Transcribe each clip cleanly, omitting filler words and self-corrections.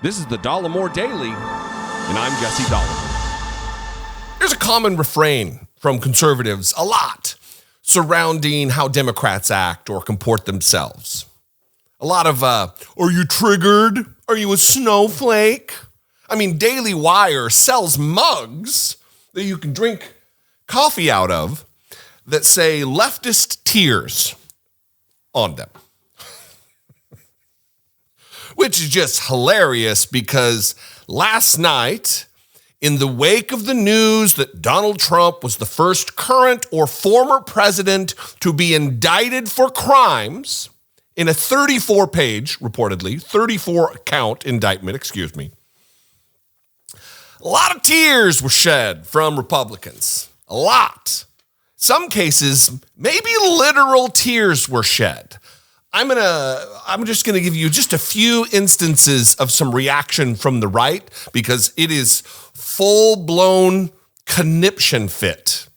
This is the Dollemore Daily, and I'm Jesse Dollemore. There's a common refrain from conservatives a lot surrounding how Democrats act or comport themselves. A lot of, are you triggered? Are you a snowflake? I mean, Daily Wire sells mugs that you can drink coffee out of that say leftist tears on them. Which is just hilarious because last night, in the wake of the news that Donald Trump was the first current or former president to be indicted for crimes in a 34-page, reportedly, 34-count indictment, a lot of tears were shed from Republicans. A lot. Some cases, maybe literal tears were shed. I'm just going to give you just a few instances of some reaction from the right because it is full-blown conniption fit.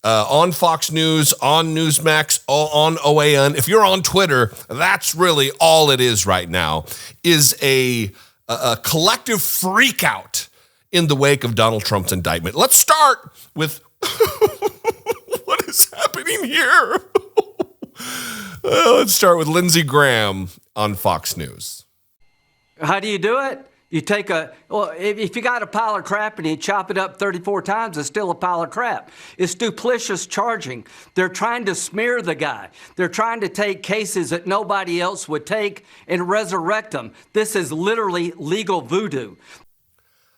On Fox News, on Newsmax, on OAN. If you're on Twitter, that's really all it is right now, is a collective freak out in the wake of Donald Trump's indictment. Let's start with what is happening here. Let's start with Lindsey Graham on Fox News. How do you do it? You take if you got a pile of crap and you chop it up 34 times, it's still a pile of crap. It's duplicitous charging. They're trying to smear the guy. They're trying to take cases that nobody else would take and resurrect them. This is literally legal voodoo.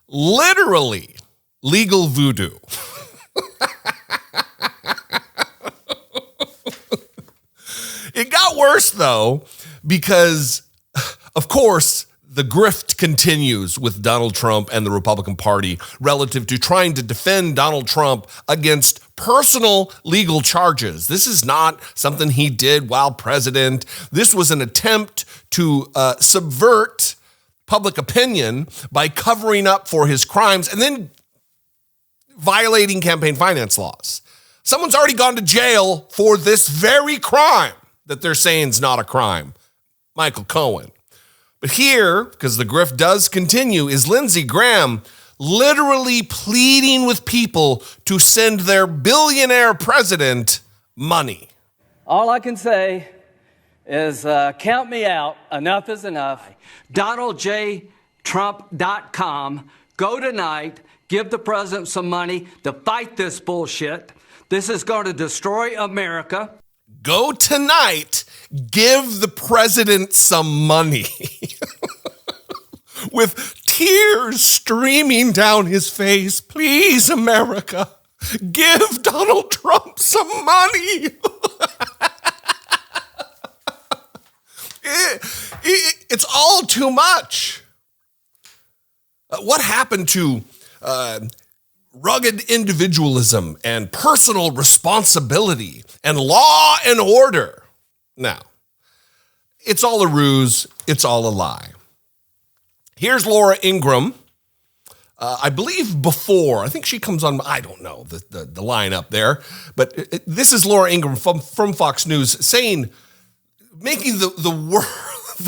Literally legal voodoo. It got worse, though, because, of course, the grift continues with Donald Trump and the Republican Party relative to trying to defend Donald Trump against personal legal charges. This is not something he did while president. This was an attempt to subvert public opinion by covering up for his crimes and then violating campaign finance laws. Someone's already gone to jail for this very crime that they're saying is not a crime, Michael Cohen. But here, because the grift does continue, is Lindsey Graham literally pleading with people to send their billionaire president money. All I can say is count me out. Enough is enough. DonaldJTrump.com. Go tonight. Give the president some money to fight this bullshit. This is going to destroy America. Go tonight, give the president some money. With tears streaming down his face. Please, America, give Donald Trump some money. It's all too much. What happened to rugged individualism and personal responsibility and law and order? Now, it's all a ruse. It's all a lie. Here's Laura Ingraham. I believe before, I think she comes on, I don't know the line up there, but this is Laura Ingraham from Fox News making the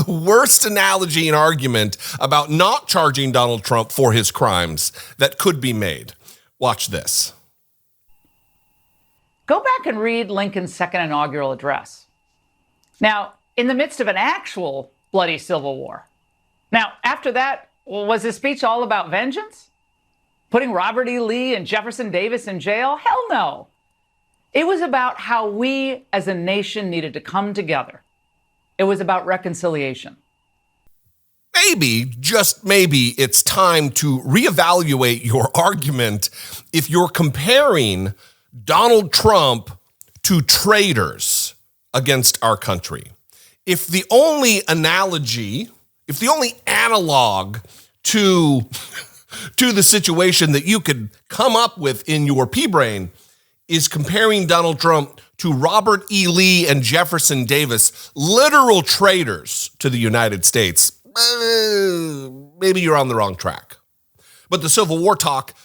worst analogy and argument about not charging Donald Trump for his crimes that could be made. Watch this. Go back and read Lincoln's second inaugural address. Now, in the midst of an actual bloody civil war. Now, after that, was his speech all about vengeance? Putting Robert E. Lee and Jefferson Davis in jail? Hell no. It was about how we as a nation needed to come together. It was about reconciliation. Maybe, just maybe, it's time to reevaluate your argument if you're comparing Donald Trump to traitors against our country. If the only analogy, if the only analog to the situation that you could come up with in your pea brain is comparing Donald Trump to Robert E. Lee and Jefferson Davis, literal traitors to the United States, maybe you're on the wrong track. But the Civil War talk,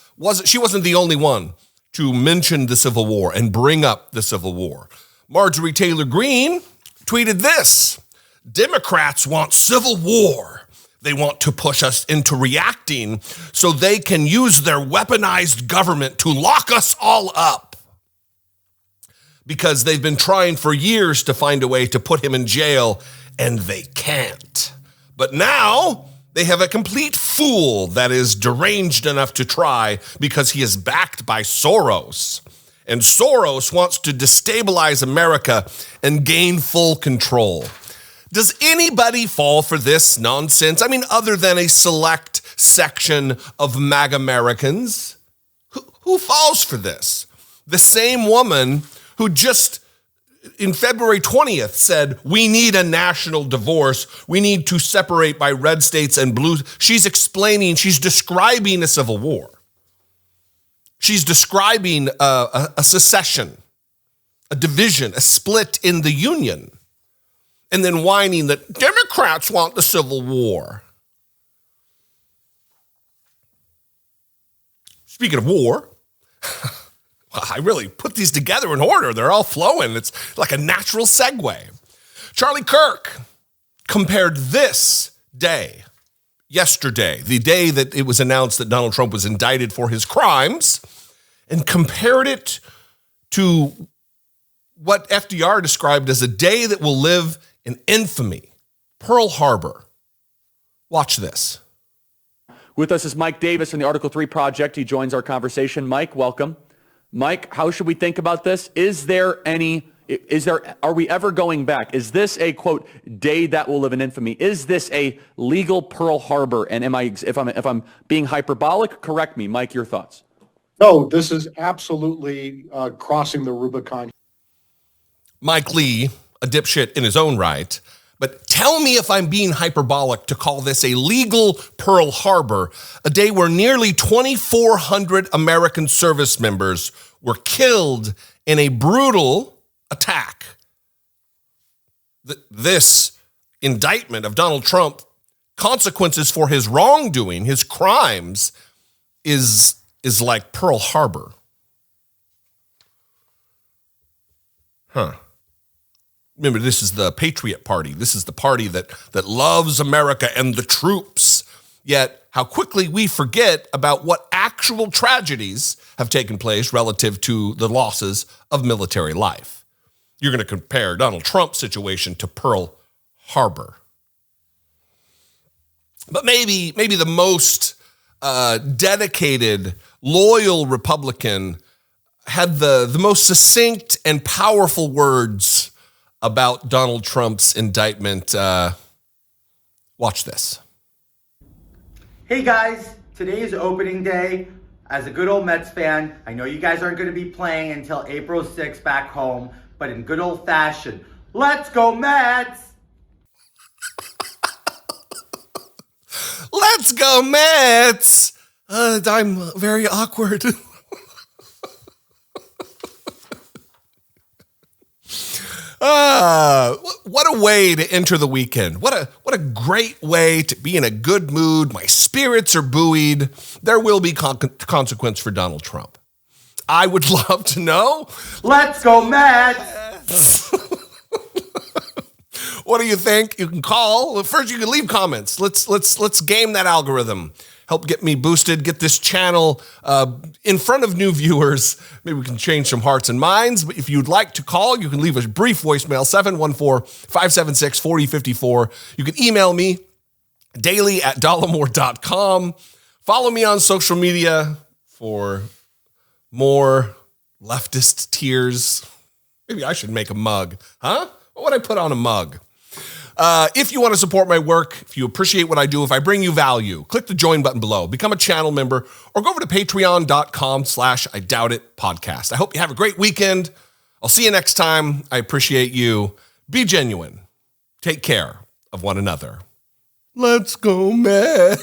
she wasn't the only one to mention the Civil War and bring up the Civil War. Marjorie Taylor Greene tweeted this: Democrats want civil war. They want to push us into reacting so they can use their weaponized government to lock us all up. Because they've been trying for years to find a way to put him in jail, and they can't. But now they have a complete fool that is deranged enough to try because he is backed by Soros. And Soros wants to destabilize America and gain full control. Does anybody fall for this nonsense? I mean, other than a select section of MAGA Americans? Who falls for this? The same woman who just in February 20th said, we need a national divorce. We need to separate by red states and blue. She's describing a civil war. She's describing a secession, a division, a split in the Union. And then whining that Democrats want the Civil War. Speaking of war, I really put these together in order. They're all flowing. It's like a natural segue. Charlie Kirk compared this day, yesterday, the day that it was announced that Donald Trump was indicted for his crimes, and compared it to what FDR described as a day that will live in infamy, Pearl Harbor. Watch this. With us is Mike Davis from the Article 3 Project. He joins our conversation. Mike, welcome. Mike, how should we think about this? Are we ever going back? Is this a, quote, day that will live in infamy? Is this a legal Pearl Harbor? And if I'm being hyperbolic, correct me. Mike, your thoughts. No, this is absolutely crossing the Rubicon. Mike Lee, a dipshit in his own right, but tell me if I'm being hyperbolic to call this a legal Pearl Harbor, a day where nearly 2,400 American service members were killed in a brutal attack. This indictment of Donald Trump, consequences for his wrongdoing, his crimes, is like Pearl Harbor. Remember, this is the Patriot Party. This is the party that loves America and the troops. Yet, how quickly we forget about what actual tragedies have taken place relative to the losses of military life. You're going to compare Donald Trump's situation to Pearl Harbor. But maybe the most dedicated, loyal Republican had the most succinct and powerful words about Donald Trump's indictment. Watch this. Hey guys, today is opening day. As a good old Mets fan, I know you guys aren't going to be playing until April 6th back home, but in good old fashion, let's go Mets! Let's go Mets! I'm very awkward. What a way to enter the weekend. What a great way to be in a good mood. My spirits are buoyed. There will be consequence for Donald Trump. I would love to know. Let's go Mets! What do you think? You can call. First, you can leave comments. Let's game that algorithm. Help get me boosted, get this channel in front of new viewers. Maybe we can change some hearts and minds. But if you'd like to call, you can leave a brief voicemail, 714-576-4054. You can email me, daily@dollemore.com. Follow me on social media for more leftist tears. Maybe I should make a mug. Huh? What would I put on a mug? If you want to support my work, if you appreciate what I do, if I bring you value, click the join button below, become a channel member, or go over to patreon.com/IDoubtItPodcast. I hope you have a great weekend. I'll see you next time. I appreciate you. Be genuine. Take care of one another. Let's go, man.